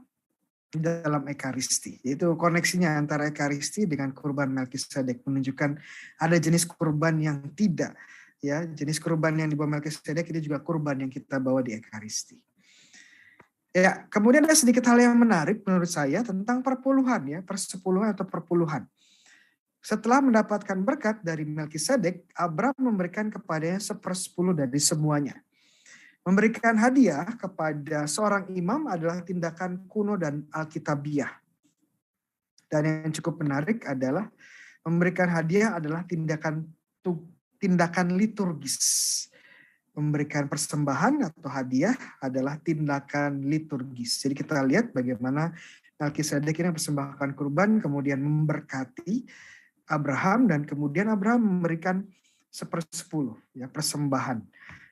dalam Ekaristi. Yaitu koneksinya antara Ekaristi dengan kurban Melkisedek, menunjukkan ada jenis kurban yang tidak ya, jenis kurban yang dibawa Melkisedek ini juga kurban yang kita bawa di Ekaristi. Ya, kemudian ada sedikit hal yang menarik menurut saya tentang perpuluhan ya, persepuluhan atau perpuluhan. Setelah mendapatkan berkat dari Melkisedek, Abraham memberikan kepadanya 1/10 dari semuanya. Memberikan hadiah kepada seorang imam adalah tindakan kuno dan alkitabiah. Dan yang cukup menarik adalah memberikan hadiah adalah tindakan liturgis. Memberikan persembahan atau hadiah adalah tindakan liturgis. Jadi kita lihat bagaimana Melkisedek ini mempersembahkan kurban, kemudian memberkati Abraham, dan kemudian Abraham memberikan 1/10 ya, persembahan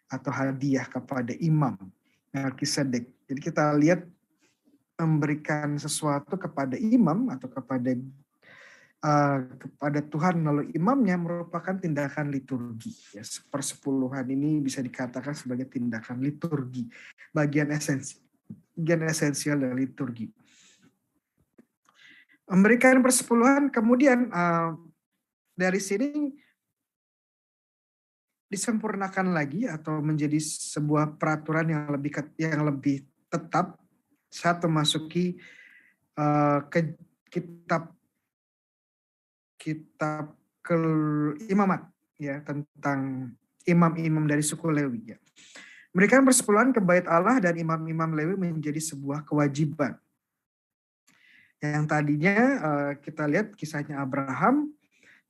atau hadiah kepada imam Melkisedek. Jadi kita lihat memberikan sesuatu kepada imam atau kepada Tuhan melalui imamnya merupakan tindakan liturgi. Ya, 1/10 ini bisa dikatakan sebagai tindakan liturgi, bagian esensial dari liturgi. Memberikan persepuluhan, kemudian dari sini disempurnakan lagi atau menjadi sebuah peraturan yang lebih tetap saat memasuki ke kitab imamat ya, tentang imam-imam dari suku Lewi ya. Memberikan persepuluhan ke bait Allah dan imam-imam Lewi menjadi sebuah kewajiban. Yang tadinya kita lihat kisahnya Abraham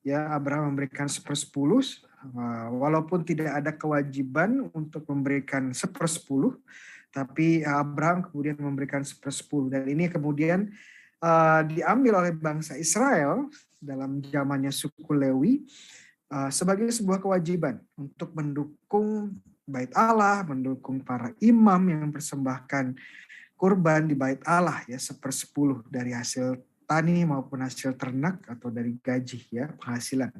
ya, Abraham memberikan 1/10 walaupun tidak ada kewajiban untuk memberikan 1/10, tapi Abraham kemudian memberikan 1/10, dan ini kemudian diambil oleh bangsa Israel dalam zamannya suku Lewi sebagai sebuah kewajiban untuk mendukung bait Allah, mendukung para imam yang mempersembahkan kurban di bait Allah ya, 1/10 dari hasil tani maupun hasil ternak atau dari gaji ya, penghasilan.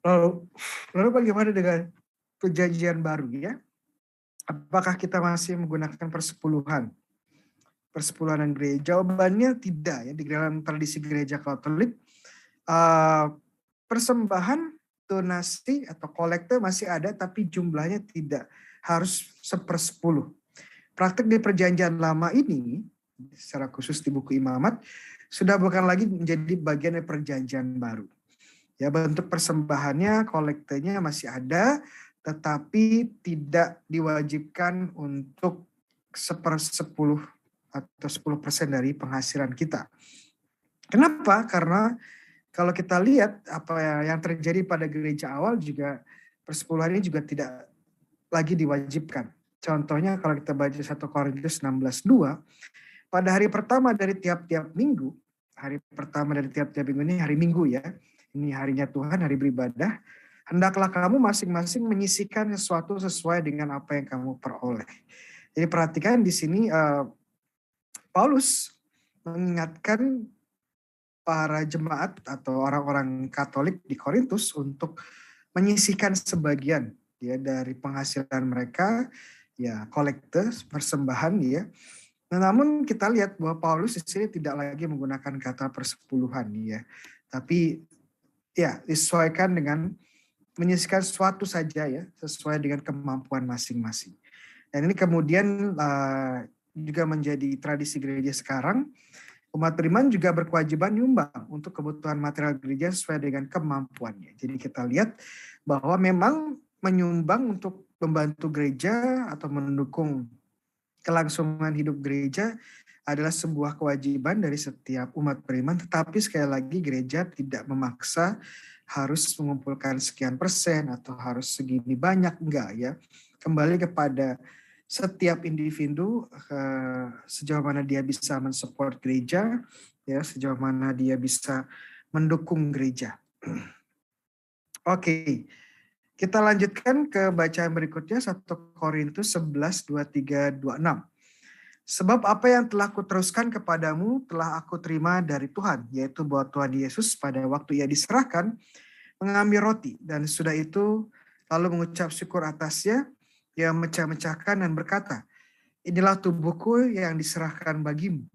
Lalu bagaimana dengan perjanjian baru ya? Apakah kita masih menggunakan persepuluhan dan gereja? Jawabannya tidak ya. Di dalam tradisi gereja Katolik persembahan, donasi atau kolekte masih ada, tapi jumlahnya tidak harus 1/10. Praktik di perjanjian lama ini, secara khusus di buku Imamat, sudah bukan lagi menjadi bagian dari perjanjian baru. Ya, bentuk persembahannya, kolektenya masih ada, tetapi tidak diwajibkan untuk 1/10 atau 10% dari penghasilan kita. Kenapa? Karena kalau kita lihat apa yang terjadi pada gereja awal juga, persepuluhan ini juga tidak lagi diwajibkan. Contohnya kalau kita baca 1 Korintus 16:2, pada hari pertama dari tiap-tiap minggu, ini hari Minggu ya, ini harinya Tuhan, hari beribadah, hendaklah kamu masing-masing menyisihkan sesuatu sesuai dengan apa yang kamu peroleh. Jadi perhatikan di sini Paulus mengingatkan para jemaat atau orang-orang Katolik di Korintus untuk menyisihkan sebagian ya dari penghasilan mereka ya, kolekte, persembahan ya. Nah, namun kita lihat bahwa Paulus di sini tidak lagi menggunakan kata persepuluhan ya, tapi ya disesuaikan dengan menyisihkan sesuatu saja ya, sesuai dengan kemampuan masing-masing. Dan ini kemudian juga menjadi tradisi gereja sekarang. Umat beriman juga berkewajiban nyumbang untuk kebutuhan material gereja sesuai dengan kemampuannya. Jadi kita lihat bahwa memang menyumbang untuk membantu gereja atau mendukung kelangsungan hidup gereja adalah sebuah kewajiban dari setiap umat beriman, tetapi sekali lagi gereja tidak memaksa harus mengumpulkan sekian persen atau harus segini banyak, enggak ya. Kembali kepada setiap individu sejauh mana dia bisa mensupport gereja, ya sejauh mana dia bisa mendukung gereja. Oke, kita lanjutkan ke bacaan berikutnya 1 Korintus 11, 23, 26. Sebab apa yang telah kuteruskan kepadamu telah aku terima dari Tuhan, yaitu bahwa Tuhan Yesus pada waktu ia diserahkan mengambil roti, dan sudah itu lalu mengucap syukur atasnya, ia mecah-mecahkan dan berkata, inilah tubuhku yang diserahkan bagimu.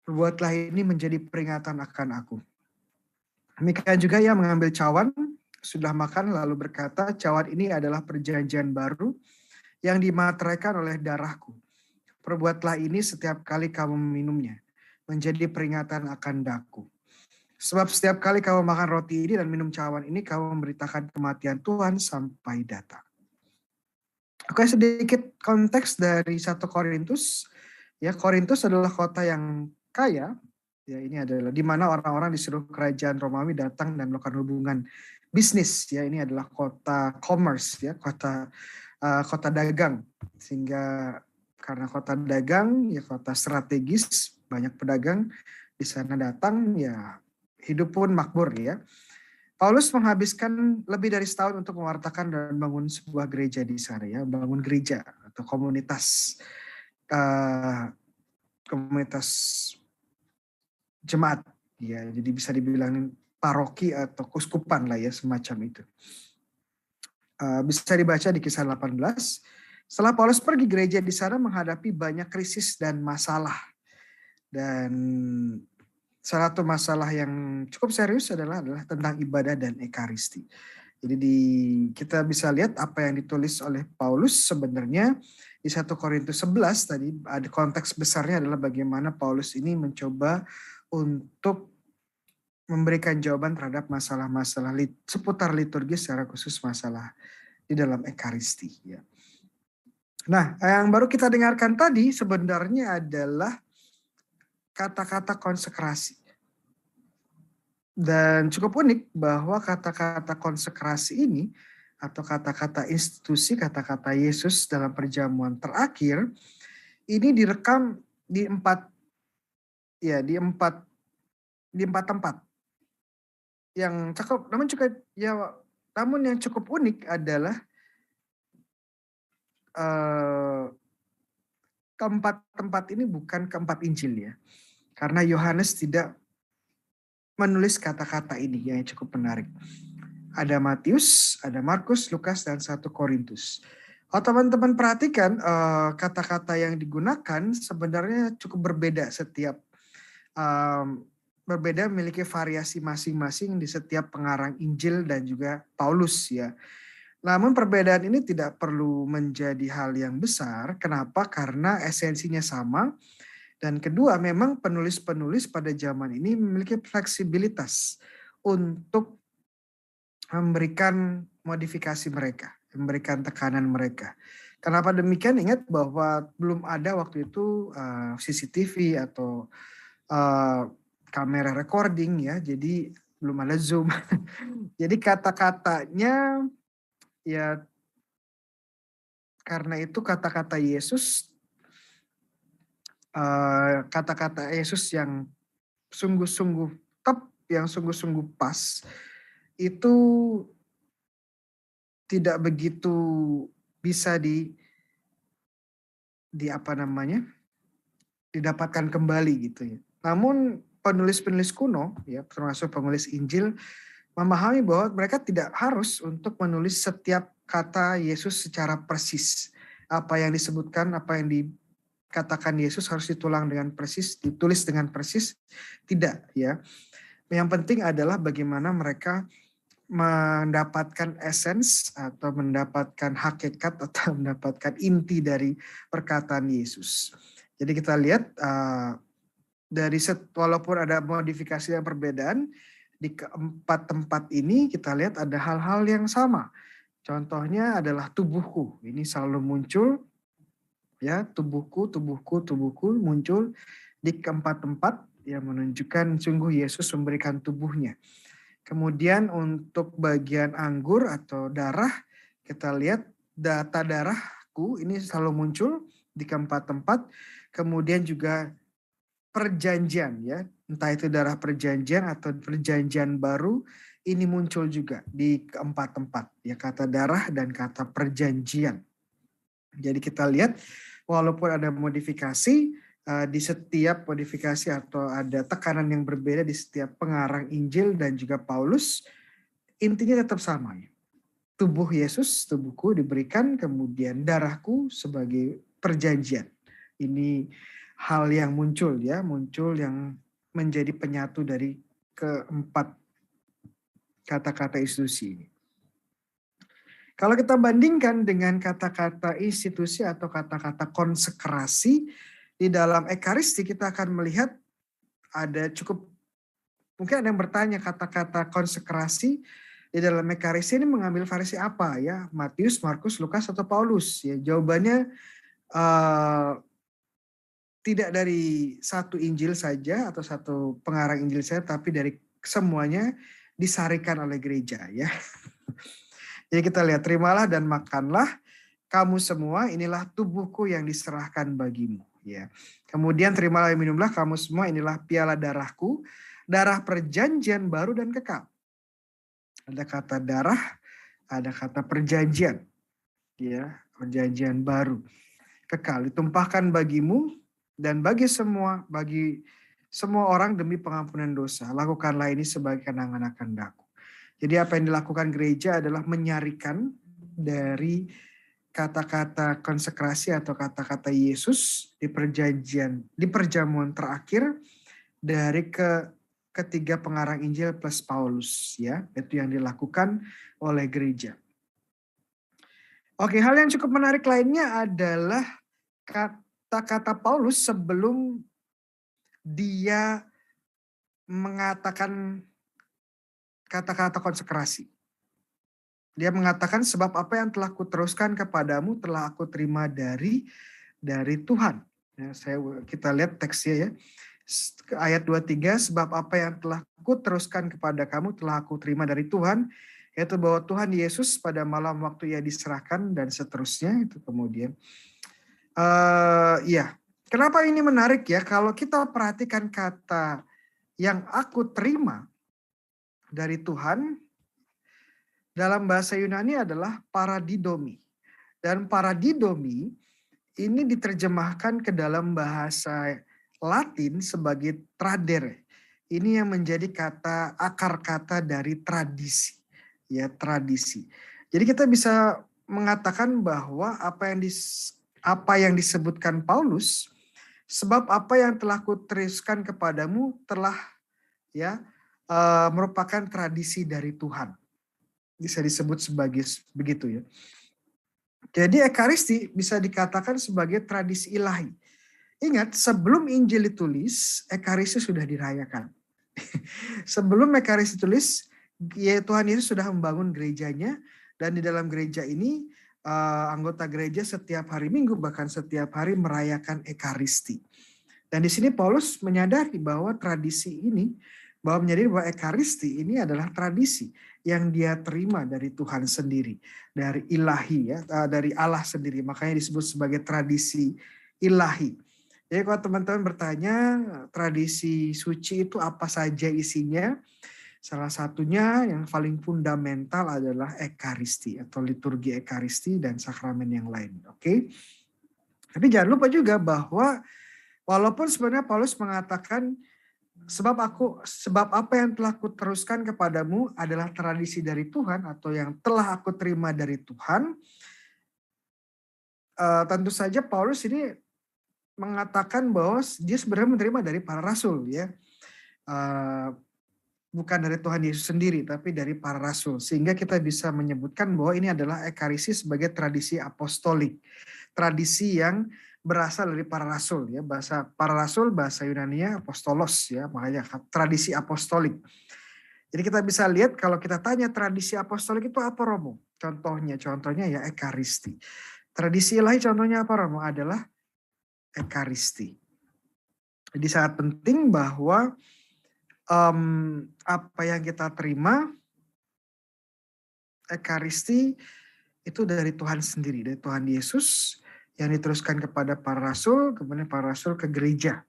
Perbuatlah ini menjadi peringatan akan aku. Demikian juga ia mengambil cawan, sudah makan lalu berkata, cawan ini adalah perjanjian baru yang dimateraikan oleh darahku. Perbuatlah ini setiap kali kamu meminumnya, menjadi peringatan akan daku. Sebab setiap kali kamu makan roti ini dan minum cawan ini, kamu memberitakan kematian Tuhan sampai datang. Oke, sedikit konteks dari 1 Korintus. Ya, Korintus adalah kota yang kaya. Ya, ini adalah di mana orang-orang disuruh kerajaan Romawi datang dan melakukan hubungan bisnis. Ya, ini adalah kota commerce, ya, kota dagang. Sehingga karena kota dagang, ya kota strategis, banyak pedagang di sana datang, ya hidup pun makmur ya. Paulus menghabiskan lebih dari setahun untuk mewartakan dan bangun sebuah gereja di sana ya, bangun gereja atau komunitas jemaat ya, jadi bisa dibilang paroki atau kuskupan lah ya, semacam itu. Bisa dibaca di Kisah 18. Setelah Paulus pergi, gereja di sana menghadapi banyak krisis dan masalah. Dan salah satu masalah yang cukup serius adalah tentang ibadah dan ekaristi. Jadi kita bisa lihat apa yang ditulis oleh Paulus sebenarnya di 1 Korintus 11 tadi, ada konteks besarnya adalah bagaimana Paulus ini mencoba untuk memberikan jawaban terhadap masalah-masalah seputar liturgi, secara khusus masalah di dalam ekaristi. Ya. Nah, yang baru kita dengarkan tadi sebenarnya adalah kata-kata konsekrasi. Dan cukup unik bahwa kata-kata konsekrasi ini atau kata-kata institusi, kata-kata Yesus dalam perjamuan terakhir ini direkam di empat tempat. Yang cukup namun yang cukup unik adalah keempat tempat ini bukan keempat Injil ya. Karena Yohanes tidak menulis kata-kata ini yang cukup menarik. Ada Matius, ada Markus, Lukas, dan 1 Korintus. Kalau teman-teman perhatikan kata-kata yang digunakan sebenarnya cukup berbeda berbeda, memiliki variasi masing-masing di setiap pengarang Injil dan juga Paulus ya. Namun perbedaan ini tidak perlu menjadi hal yang besar. Kenapa? Karena esensinya sama. Dan kedua, memang penulis-penulis pada zaman ini memiliki fleksibilitas untuk memberikan modifikasi mereka, memberikan tekanan mereka. Kenapa demikian? Ingat bahwa belum ada waktu itu CCTV atau kamera recording ya, jadi belum ada Zoom. Jadi kata-katanya ya, karena itu kata-kata Yesus yang sungguh-sungguh yang sungguh-sungguh pas itu tidak begitu bisa didapatkan kembali gitu ya. Namun penulis-penulis kuno ya, termasuk penulis Injil, memahami bahwa mereka tidak harus untuk menulis setiap kata Yesus secara persis. Apa yang disebutkan, apa yang dikatakan Yesus harus ditulis dengan persis, tidak ya. Yang penting adalah bagaimana mereka mendapatkan essence atau mendapatkan hakikat atau mendapatkan inti dari perkataan Yesus. Jadi kita lihat walaupun ada modifikasi dan perbedaan, di keempat tempat ini kita lihat ada hal-hal yang sama. Contohnya adalah tubuhku. Ini selalu muncul, ya, tubuhku muncul di keempat tempat yang menunjukkan sungguh Yesus memberikan tubuhnya. Kemudian untuk bagian anggur atau darah, kita lihat data darahku ini selalu muncul di keempat tempat. Kemudian juga perjanjian, ya, entah itu darah perjanjian atau perjanjian baru, ini muncul juga di keempat tempat, ya, kata darah dan kata perjanjian. Jadi kita lihat walaupun ada modifikasi, di setiap modifikasi atau ada tekanan yang berbeda di setiap pengarang Injil dan juga Paulus, intinya tetap sama. Ya. Tubuh Yesus, tubuhku diberikan, kemudian darahku sebagai perjanjian. Ini hal yang muncul, ya, muncul yang menjadi penyatu dari keempat kata-kata institusi ini. Kalau kita bandingkan dengan kata-kata institusi atau kata-kata konsekrasi, di dalam Ekaristi kita akan melihat ada mungkin ada yang bertanya kata-kata konsekrasi di dalam Ekaristi ini mengambil variasi apa, ya? Matius, Markus, Lukas, atau Paulus? Ya, jawabannya tidak dari satu Injil saja atau satu pengarang Injil saja, tapi dari semuanya disarikan oleh gereja, ya. Jadi kita lihat, terimalah dan makanlah kamu semua, inilah tubuhku yang diserahkan bagimu. Ya. Kemudian terimalah dan minumlah kamu semua, inilah piala darahku, darah perjanjian baru dan kekal. Ada kata darah, ada kata perjanjian, ya, perjanjian baru, kekal, ditumpahkan bagimu dan bagi semua orang demi pengampunan dosa. Lakukanlah ini sebagai kenangan akan daku. Jadi apa yang dilakukan gereja adalah menyarikan dari kata-kata konsekrasi atau kata-kata Yesus di perjamuan terakhir dari ketiga pengarang Injil plus Paulus, ya. Itu yang dilakukan oleh gereja. Oke, hal yang cukup menarik lainnya adalah kata-kata Paulus sebelum dia mengatakan kata-kata konsekrasi. Dia mengatakan, sebab apa yang telah kuteruskan kepadamu telah aku terima dari Tuhan. Ya, kita lihat teksnya, ya. Ayat 23, sebab apa yang telah kuteruskan kepada kamu telah aku terima dari Tuhan, yaitu bahwa Tuhan Yesus pada malam waktu ia diserahkan dan seterusnya. Itu kemudian. Ya, kenapa ini menarik, ya? Kalau kita perhatikan kata yang aku terima dari Tuhan, dalam bahasa Yunani adalah paradidomi. Dan paradidomi ini diterjemahkan ke dalam bahasa Latin sebagai tradere. Ini yang menjadi akar kata dari tradisi. Ya, tradisi. Jadi kita bisa mengatakan bahwa apa yang disebutkan Paulus, sebab apa yang telah kuteruskan kepadamu telah, ya, merupakan tradisi dari Tuhan. Bisa disebut sebagai begitu, ya. Jadi Ekaristi bisa dikatakan sebagai tradisi ilahi. Ingat, sebelum Injil ditulis, Ekaristi sudah dirayakan. Sebelum Ekaristi ditulis, ya, Tuhan Yesus sudah membangun gerejanya, dan di dalam gereja ini anggota gereja setiap hari Minggu bahkan setiap hari merayakan Ekaristi. Dan di sini Paulus menyadari bahwa tradisi ini, menyadari bahwa Ekaristi ini adalah tradisi yang dia terima dari Tuhan sendiri, dari ilahi, ya, dari Allah sendiri. Makanya disebut sebagai tradisi ilahi. Jadi kalau teman-teman bertanya tradisi suci itu apa saja isinya, salah satunya yang paling fundamental adalah Ekaristi atau liturgi Ekaristi dan sakramen yang lain. Oke? Tapi jangan lupa juga bahwa walaupun sebenarnya Paulus mengatakan sebab apa yang telah kuteruskan kepadamu adalah tradisi dari Tuhan atau yang telah aku terima dari Tuhan. Tentu saja Paulus ini mengatakan bahwa dia sebenarnya menerima dari para rasul, ya. bukan dari Tuhan Yesus sendiri, tapi dari para rasul. Sehingga kita bisa menyebutkan bahwa ini adalah Ekaristi sebagai tradisi apostolik. Tradisi yang berasal dari para rasul, ya. Bahasa para rasul, bahasa Yunani-nya apostolos, ya. Makanya tradisi apostolik. Jadi kita bisa lihat kalau kita tanya tradisi apostolik itu apa, Romo? Contohnya ya Ekaristi. Tradisi ilahi contohnya apa, Romo? Adalah Ekaristi. Jadi sangat penting bahwa apa yang kita terima Ekaristi itu dari Tuhan sendiri, dari Tuhan Yesus yang diteruskan kepada para rasul, kemudian para rasul ke gereja.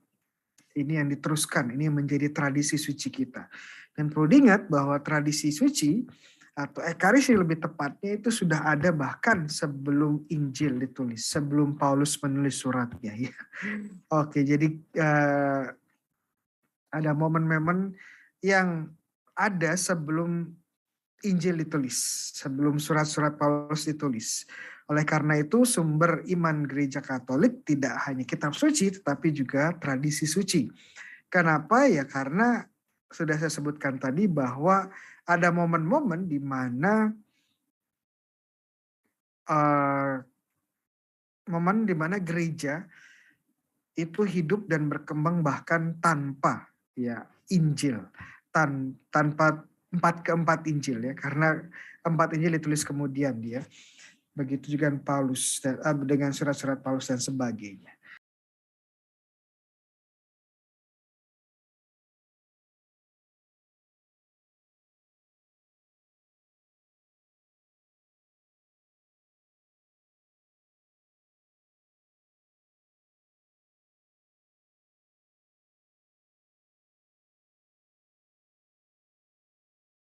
Ini yang diteruskan, ini yang menjadi tradisi suci kita. Dan perlu diingat bahwa tradisi suci atau Ekaristi lebih tepatnya itu sudah ada bahkan sebelum Injil ditulis, sebelum Paulus menulis suratnya. Ya. Oke, jadi ada momen-momen yang ada sebelum Injil ditulis, sebelum surat-surat Paulus ditulis. Oleh karena itu sumber iman gereja Katolik tidak hanya kitab suci tetapi juga tradisi suci. Kenapa? Ya karena sudah saya sebutkan tadi bahwa ada momen-momen di mana gereja itu hidup dan berkembang bahkan tanpa ya Injil, tanpa keempat Injil ya, karena 4 Injil ditulis kemudian dia. Begitu juga Paulus dengan surat-surat Paulus dan sebagainya.